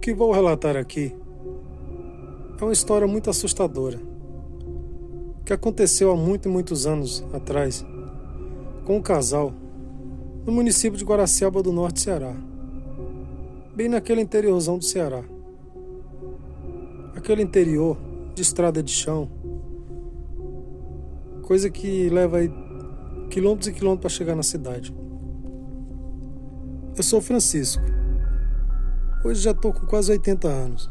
que vou relatar aqui é uma história muito assustadora que aconteceu há muitos anos atrás com um casal no município de Guaraciaba do Norte, Ceará, bem naquele interiorzão do Ceará. Aquele interior de estrada de chão, coisa que leva aí quilômetros e quilômetros para chegar na cidade. Eu sou Francisco. Hoje já estou com quase 80 anos.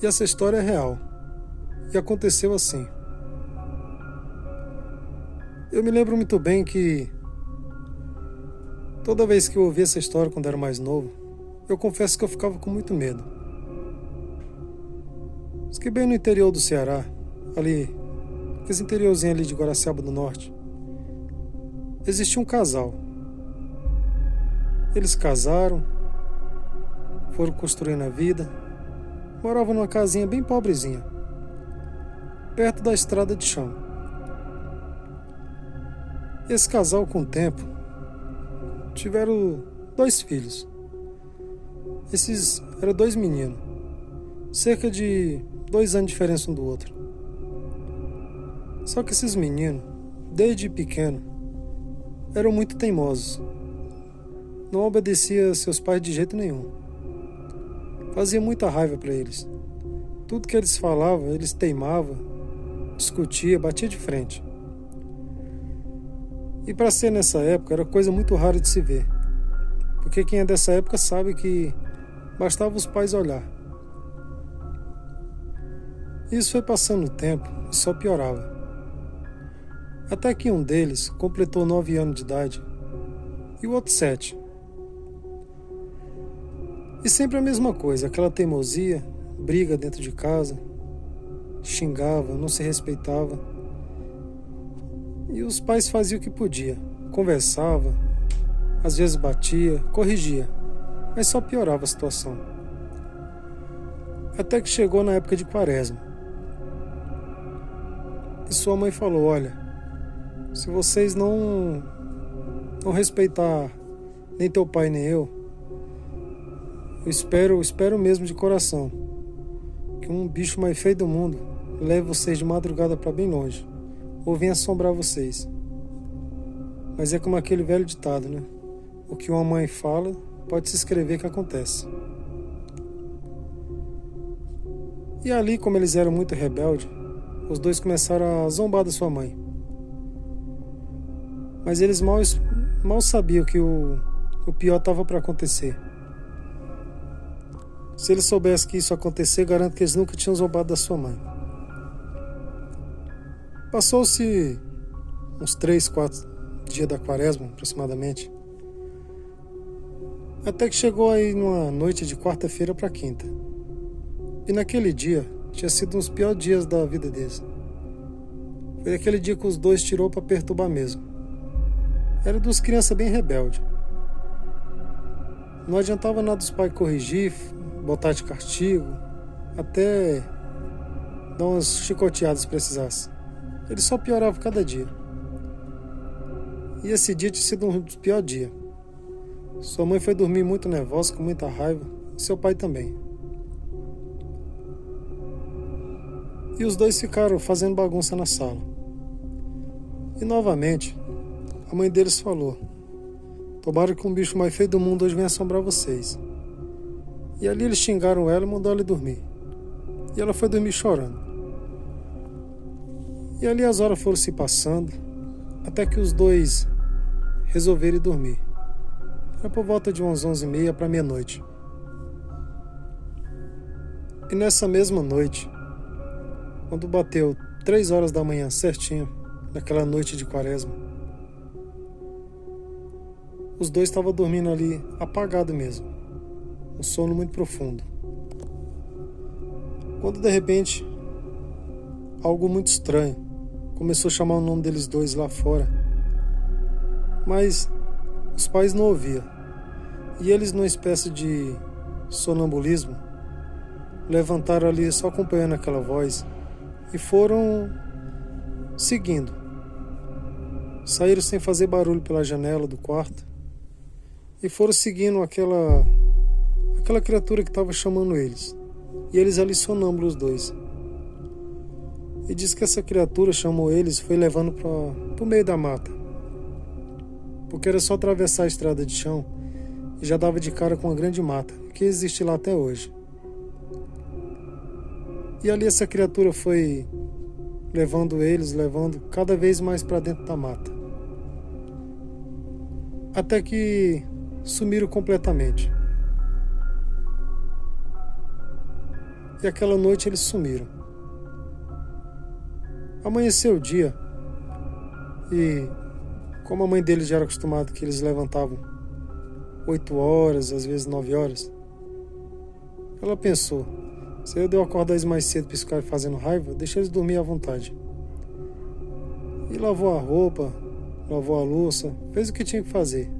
E essa história é real. E aconteceu assim. Eu me lembro muito bem que toda vez que eu ouvi essa história quando era mais novo, eu confesso que eu ficava com muito medo. Diz que bem no interior do Ceará, ali, esse interiorzinho ali de Guaraciaba do Norte, existia um casal. Eles casaram, foram construindo a vida, moravam numa casinha bem pobrezinha, perto da estrada de chão. Esse casal, com o tempo, tiveram 2 filhos. Esses eram 2 meninos, cerca de 2 anos de diferença um do outro. Só que esses meninos, desde pequeno, eram muito teimosos. Não obedecia seus pais de jeito nenhum. Fazia muita raiva para eles. Tudo que eles falavam, eles teimavam, discutia, batia de frente. E para ser nessa época, era coisa muito rara de se ver. Porque quem é dessa época sabe que bastava os pais olhar. Isso foi passando o tempo e só piorava. Até que um deles completou 9 anos de idade e o outro 7. E sempre a mesma coisa, aquela teimosia, briga dentro de casa, xingava, não se respeitava. E os pais faziam o que podia, conversava, às vezes batia, corrigia, mas só piorava a situação. Até que chegou na época de Quaresma. E sua mãe falou: olha, se vocês não respeitar nem teu pai nem eu espero mesmo de coração que um bicho mais feio do mundo leve vocês de madrugada para bem longe, ou venha assombrar vocês. Mas é como aquele velho ditado, né? O que uma mãe fala, pode se escrever que acontece. E ali, como eles eram muito rebeldes, os 2 começaram a zombar da sua mãe. Mas eles mal sabiam que o pior estava para acontecer. Se eles soubessem que isso ia acontecer, garanto que eles nunca tinham zombado da sua mãe. Passou-se uns 3, 4 dias da Quaresma, aproximadamente. Até que chegou aí numa noite de quarta-feira para quinta. E naquele dia, tinha sido um dos piores dias da vida deles. Foi aquele dia que os 2 tirou para perturbar mesmo. Era 2 crianças bem rebeldes. Não adiantava nada os pais corrigir, botar de castigo, até dar umas chicoteadas se precisasse. Ele só piorava cada dia. E esse dia tinha sido um dos piores dias. Sua mãe foi dormir muito nervosa, com muita raiva, e seu pai também. E os 2 ficaram fazendo bagunça na sala. E novamente, a mãe deles falou: tomara que um bicho mais feio do mundo hoje venha assombrar vocês. E ali eles xingaram ela e mandaram ela dormir. E ela foi dormir chorando. E ali as horas foram se passando, até que os 2 resolveram ir dormir. Era por volta de umas 11h30 para meia-noite. E nessa mesma noite, quando bateu 3 horas da manhã certinho, naquela noite de Quaresma, os 2 estavam dormindo ali, apagado mesmo, um sono muito profundo. Quando de repente, algo muito estranho começou a chamar o nome deles 2 lá fora, mas os pais não ouviam. E eles, numa espécie de sonambulismo, levantaram ali só acompanhando aquela voz e foram seguindo. Saíram sem fazer barulho pela janela do quarto e foram seguindo aquela criatura que estava chamando eles, e eles ali sonâmbulos os dois. E diz que essa criatura chamou eles e foi levando para o meio da mata, porque era só atravessar a estrada de chão e já dava de cara com uma grande mata, que existe lá até hoje. E ali essa criatura foi levando cada vez mais para dentro da mata, até que sumiram completamente. E aquela noite eles sumiram. Amanheceu o dia e, como a mãe deles já era acostumada que eles levantavam 8 horas, às vezes 9 horas, ela pensou: se eu acordar eles mais cedo para eles ficarem fazendo raiva, deixa eles dormir à vontade. E lavou a roupa, lavou a louça, fez o que tinha que fazer.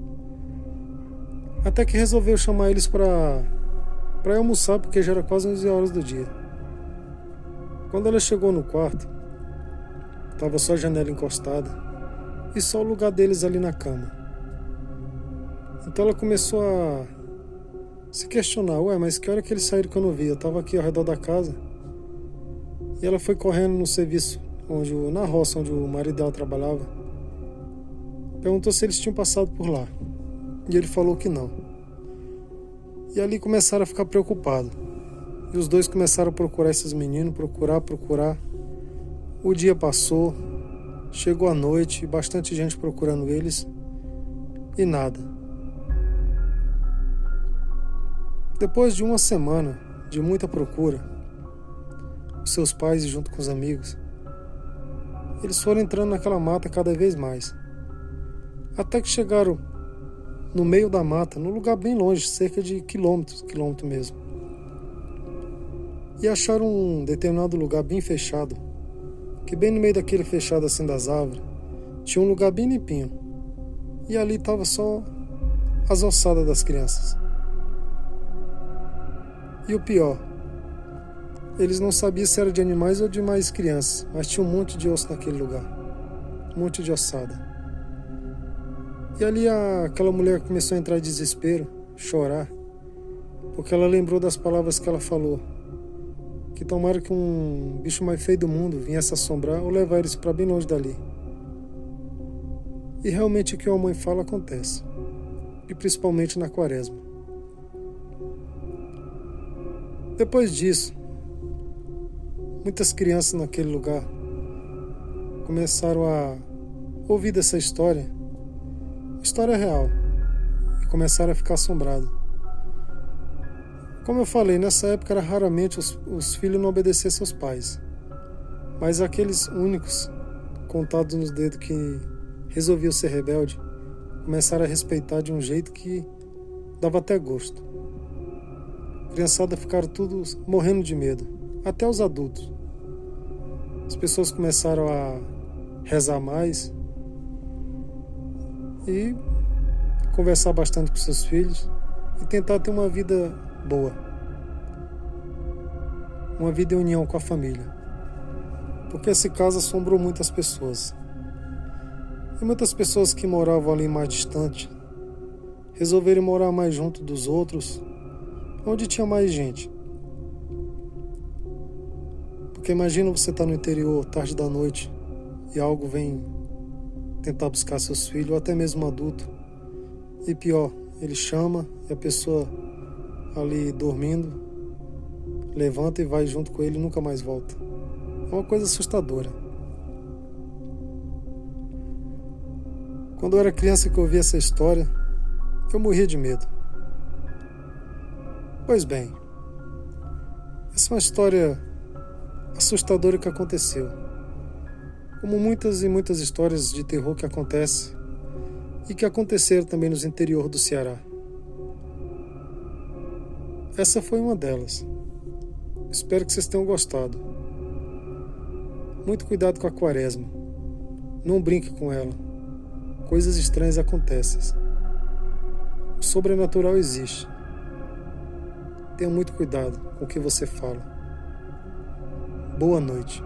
Até que resolveu chamar eles para ir almoçar, porque já era quase 11 horas do dia. Quando ela chegou no quarto, estava só a janela encostada e só o lugar deles ali na cama. Então ela começou a se questionar: ué, mas que hora que eles saíram que eu não vi? Eu estava aqui ao redor da casa. E ela foi correndo no serviço, na roça onde o marido dela trabalhava. Perguntou se eles tinham passado por lá. E ele falou que não. E ali começaram a ficar preocupados. E os dois começaram a procurar esses meninos, procurar. O dia passou, chegou a noite, bastante gente procurando eles, e nada. Depois de uma semana de muita procura, os seus pais, junto com os amigos, eles foram entrando naquela mata cada vez mais, até que chegaram no meio da mata, num lugar bem longe, cerca de quilômetro mesmo, e acharam um determinado lugar bem fechado, que bem no meio daquele fechado assim das árvores, tinha um lugar bem limpinho, e ali estava só as ossadas das crianças. E o pior, eles não sabiam se era de animais ou de mais crianças, mas tinha um monte de osso naquele lugar, um monte de ossada. E ali aquela mulher começou a entrar em desespero, chorar, porque ela lembrou das palavras que ela falou, que tomara que um bicho mais feio do mundo viesse assombrar ou levar eles para bem longe dali. E realmente o que uma mãe fala acontece, e principalmente na quaresma. Depois disso, muitas crianças naquele lugar começaram a ouvir dessa história real, e começaram a ficar assombrados. Como eu falei, nessa época era raramente os filhos não obedecer seus pais, mas aqueles únicos, contados nos dedos, que resolviam ser rebelde, começaram a respeitar de um jeito que dava até gosto. A criançada ficaram tudo morrendo de medo, até os adultos. As pessoas começaram a rezar mais e conversar bastante com seus filhos e tentar ter uma vida boa, uma vida em união com a família, porque esse caso assombrou muitas pessoas. E muitas pessoas que moravam ali mais distante resolveram morar mais junto dos outros, onde tinha mais gente. Porque imagina você estar no interior, tarde da noite, e algo vem tentar buscar seus filhos, ou até mesmo um adulto. E pior, ele chama e a pessoa ali dormindo levanta e vai junto com ele e nunca mais volta. É uma coisa assustadora. Quando eu era criança que eu ouvia essa história, eu morria de medo. Pois bem, essa é uma história assustadora que aconteceu, como muitas e muitas histórias de terror que acontecem e que aconteceram também nos interiores do Ceará. Essa foi uma delas. Espero que vocês tenham gostado. Muito cuidado com a quaresma. Não brinque com ela. Coisas estranhas acontecem. O sobrenatural existe. Tenha muito cuidado com o que você fala. Boa noite.